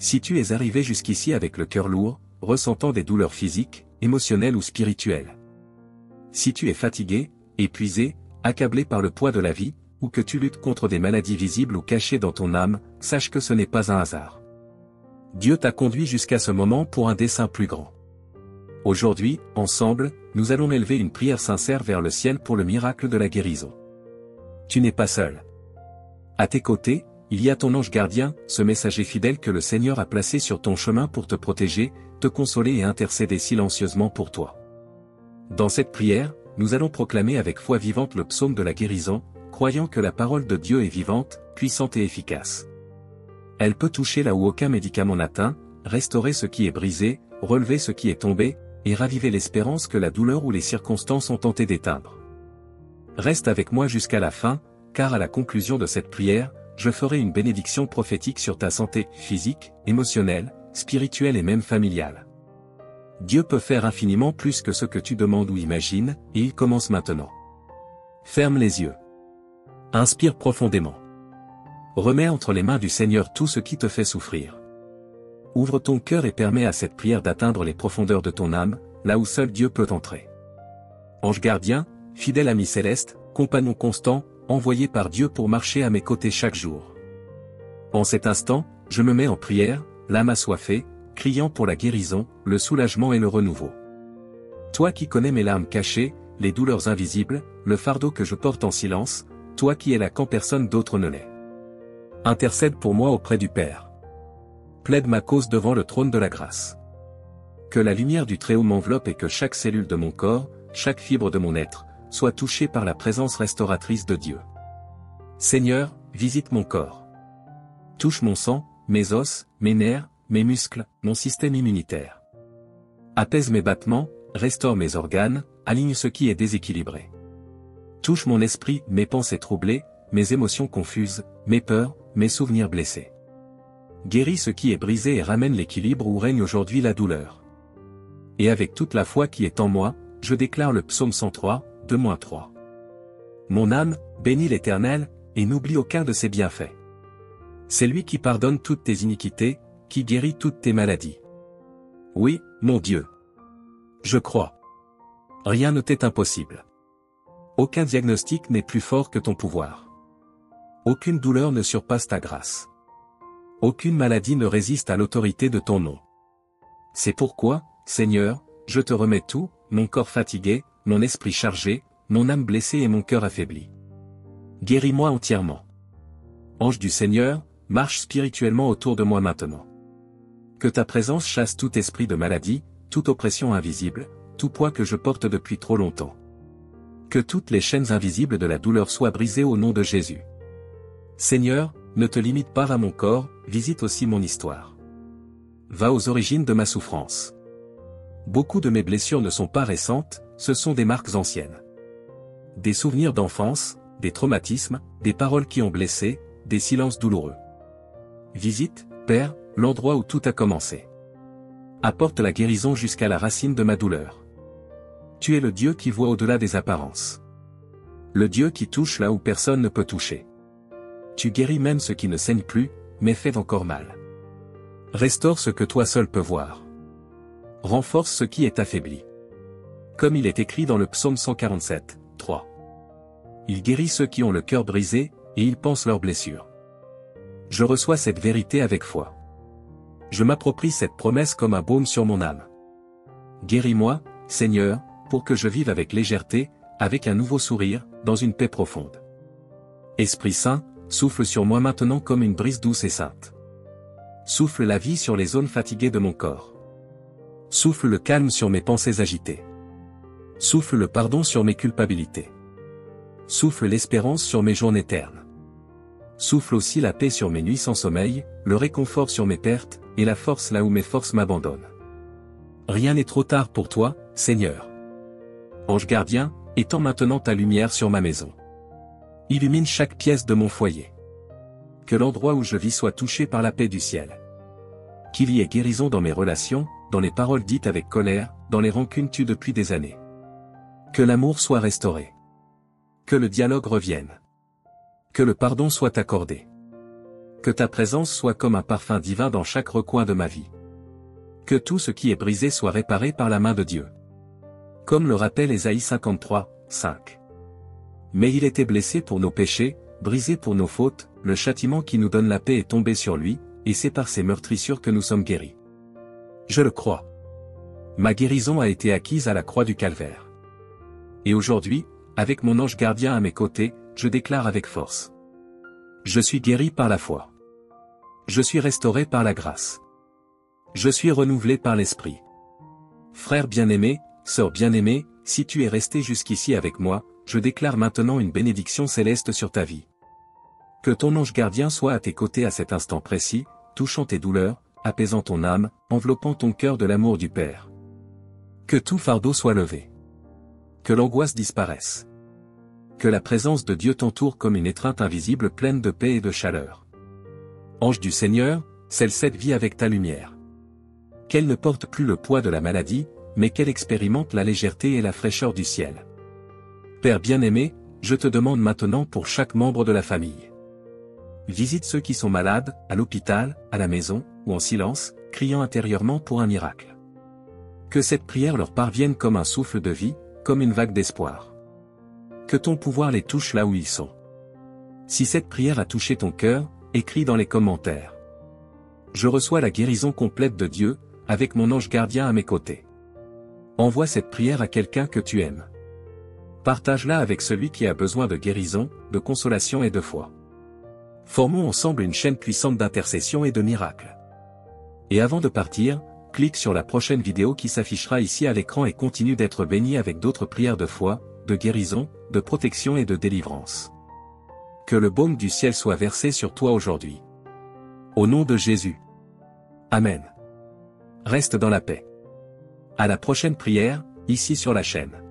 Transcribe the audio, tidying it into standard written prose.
Si tu es arrivé jusqu'ici avec le cœur lourd, ressentant des douleurs physiques, émotionnelles ou spirituelles. Si tu es fatigué, épuisé, accablé par le poids de la vie, ou que tu luttes contre des maladies visibles ou cachées dans ton âme, sache que ce n'est pas un hasard. Dieu t'a conduit jusqu'à ce moment pour un dessein plus grand. Aujourd'hui, ensemble, nous allons élever une prière sincère vers le ciel pour le miracle de la guérison. Tu n'es pas seul. À tes côtés, il y a ton ange gardien, ce messager fidèle que le Seigneur a placé sur ton chemin pour te protéger, te consoler et intercéder silencieusement pour toi. Dans cette prière, nous allons proclamer avec foi vivante le psaume de la guérison, croyant que la parole de Dieu est vivante, puissante et efficace. Elle peut toucher là où aucun médicament n'atteint, restaurer ce qui est brisé, relever ce qui est tombé, et raviver l'espérance que la douleur ou les circonstances ont tenté d'éteindre. Reste avec moi jusqu'à la fin, car à la conclusion de cette prière, je ferai une bénédiction prophétique sur ta santé physique, émotionnelle, spirituelle et même familiale. Dieu peut faire infiniment plus que ce que tu demandes ou imagines, et il commence maintenant. Ferme les yeux. Inspire profondément. Remets entre les mains du Seigneur tout ce qui te fait souffrir. Ouvre ton cœur et permets à cette prière d'atteindre les profondeurs de ton âme, là où seul Dieu peut entrer. Ange gardien, fidèle ami céleste, compagnon constant, envoyé par Dieu pour marcher à mes côtés chaque jour. En cet instant, je me mets en prière, l'âme assoiffée, criant pour la guérison, le soulagement et le renouveau. Toi qui connais mes larmes cachées, les douleurs invisibles, le fardeau que je porte en silence, toi qui es là quand personne d'autre ne l'est. Intercède pour moi auprès du Père. Plaide ma cause devant le trône de la grâce. Que la lumière du Très-Haut m'enveloppe et que chaque cellule de mon corps, chaque fibre de mon être, soit touchée par la présence restauratrice de Dieu. Seigneur, visite mon corps. Touche mon sang, mes os, mes nerfs, mes muscles, mon système immunitaire. Apaise mes battements, restaure mes organes, aligne ce qui est déséquilibré. Touche mon esprit, mes pensées troublées, mes émotions confuses, mes peurs, mes souvenirs blessés. Guéris ce qui est brisé et ramène l'équilibre où règne aujourd'hui la douleur. Et avec toute la foi qui est en moi, je déclare le psaume 103, 2-3. Mon âme, bénis l'Éternel, et n'oublie aucun de ses bienfaits. C'est lui qui pardonne toutes tes iniquités, qui guérit toutes tes maladies. Oui, mon Dieu. Je crois. Rien ne t'est impossible. Aucun diagnostic n'est plus fort que ton pouvoir. Aucune douleur ne surpasse ta grâce. Aucune maladie ne résiste à l'autorité de ton nom. C'est pourquoi, Seigneur, je te remets tout, mon corps fatigué, mon esprit chargé, mon âme blessée et mon cœur affaibli. Guéris-moi entièrement. Ange du Seigneur, marche spirituellement autour de moi maintenant. Que ta présence chasse tout esprit de maladie, toute oppression invisible, tout poids que je porte depuis trop longtemps. Que toutes les chaînes invisibles de la douleur soient brisées au nom de Jésus. Seigneur, ne te limite pas à mon corps, visite aussi mon histoire. Va aux origines de ma souffrance. Beaucoup de mes blessures ne sont pas récentes, ce sont des marques anciennes. Des souvenirs d'enfance, des traumatismes, des paroles qui ont blessé, des silences douloureux. Visite, Père, l'endroit où tout a commencé. Apporte la guérison jusqu'à la racine de ma douleur. Tu es le Dieu qui voit au-delà des apparences. Le Dieu qui touche là où personne ne peut toucher. Tu guéris même ce qui ne saigne plus, mais fait encore mal. Restaure ce que toi seul peux voir. Renforce ce qui est affaibli. Comme il est écrit dans le psaume 147, 3. Il guérit ceux qui ont le cœur brisé, et il panse leurs blessures. Je reçois cette vérité avec foi. Je m'approprie cette promesse comme un baume sur mon âme. Guéris-moi, Seigneur, pour que je vive avec légèreté, avec un nouveau sourire, dans une paix profonde. Esprit Saint, souffle sur moi maintenant comme une brise douce et sainte. Souffle la vie sur les zones fatiguées de mon corps. Souffle le calme sur mes pensées agitées. Souffle le pardon sur mes culpabilités. Souffle l'espérance sur mes journées ternes. Souffle aussi la paix sur mes nuits sans sommeil, le réconfort sur mes pertes, et la force là où mes forces m'abandonnent. Rien n'est trop tard pour toi, Seigneur. Ange gardien, étends maintenant ta lumière sur ma maison. Illumine chaque pièce de mon foyer. Que l'endroit où je vis soit touché par la paix du ciel. Qu'il y ait guérison dans mes relations, dans les paroles dites avec colère, dans les rancunes tues depuis des années. Que l'amour soit restauré. Que le dialogue revienne. Que le pardon soit accordé. Que ta présence soit comme un parfum divin dans chaque recoin de ma vie. Que tout ce qui est brisé soit réparé par la main de Dieu. Comme le rappelle Ésaïe 53, 5. Mais il était blessé pour nos péchés, brisé pour nos fautes, le châtiment qui nous donne la paix est tombé sur lui, et c'est par ses meurtrissures que nous sommes guéris. Je le crois. Ma guérison a été acquise à la croix du Calvaire. Et aujourd'hui, avec mon ange gardien à mes côtés, je déclare avec force. Je suis guéri par la foi. Je suis restauré par la grâce. Je suis renouvelé par l'Esprit. Frère bien-aimé, sœur bien-aimée, si tu es resté jusqu'ici avec moi, je déclare maintenant une bénédiction céleste sur ta vie. Que ton ange gardien soit à tes côtés à cet instant précis, touchant tes douleurs, apaisant ton âme, enveloppant ton cœur de l'amour du Père. Que tout fardeau soit levé. Que l'angoisse disparaisse. Que la présence de Dieu t'entoure comme une étreinte invisible pleine de paix et de chaleur. Ange du Seigneur, scelle cette vie avec ta lumière. Qu'elle ne porte plus le poids de la maladie, mais qu'elle expérimente la légèreté et la fraîcheur du ciel. Père bien-aimé, je te demande maintenant pour chaque membre de la famille. Visite ceux qui sont malades, à l'hôpital, à la maison, ou en silence, criant intérieurement pour un miracle. Que cette prière leur parvienne comme un souffle de vie, comme une vague d'espoir. Que ton pouvoir les touche là où ils sont. Si cette prière a touché ton cœur, écris dans les commentaires. Je reçois la guérison complète de Dieu, avec mon ange gardien à mes côtés. Envoie cette prière à quelqu'un que tu aimes. Partage-la avec celui qui a besoin de guérison, de consolation et de foi. Formons ensemble une chaîne puissante d'intercession et de miracles. Et avant de partir, clique sur la prochaine vidéo qui s'affichera ici à l'écran et continue d'être béni avec d'autres prières de foi, de guérison, de protection et de délivrance. Que le baume du ciel soit versé sur toi aujourd'hui. Au nom de Jésus. Amen. Reste dans la paix. À la prochaine prière, ici sur la chaîne.